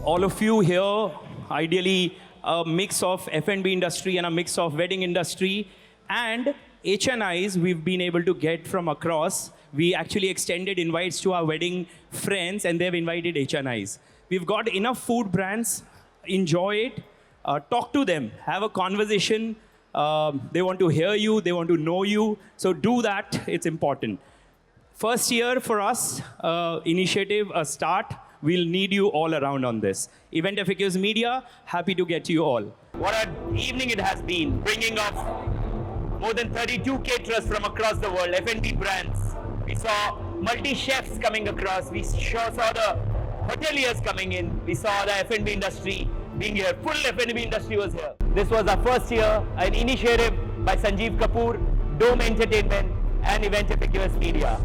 all of you here, ideally a mix of F&B industry and a mix of wedding industry, and HNIs we've been able to get from across. We actually extended invites to our wedding friends and they've invited HNIs. We've got enough food brands, enjoy it, talk to them, have a conversation. They want to hear you, they want to know you, so do that, it's important. First year for us, initiative, a start. We'll need you all around on this. Event FAQs Media, happy to get you all. What an evening it has been, bringing off more than 32 caterers from across the world, F&B brands. We saw multi-chefs coming across. We saw the hoteliers coming in. We saw the F&B industry being here. Full F&B industry was here. This was our first year, an initiative by Sanjeev Kapoor, Dome Entertainment, and Event FAQs Media.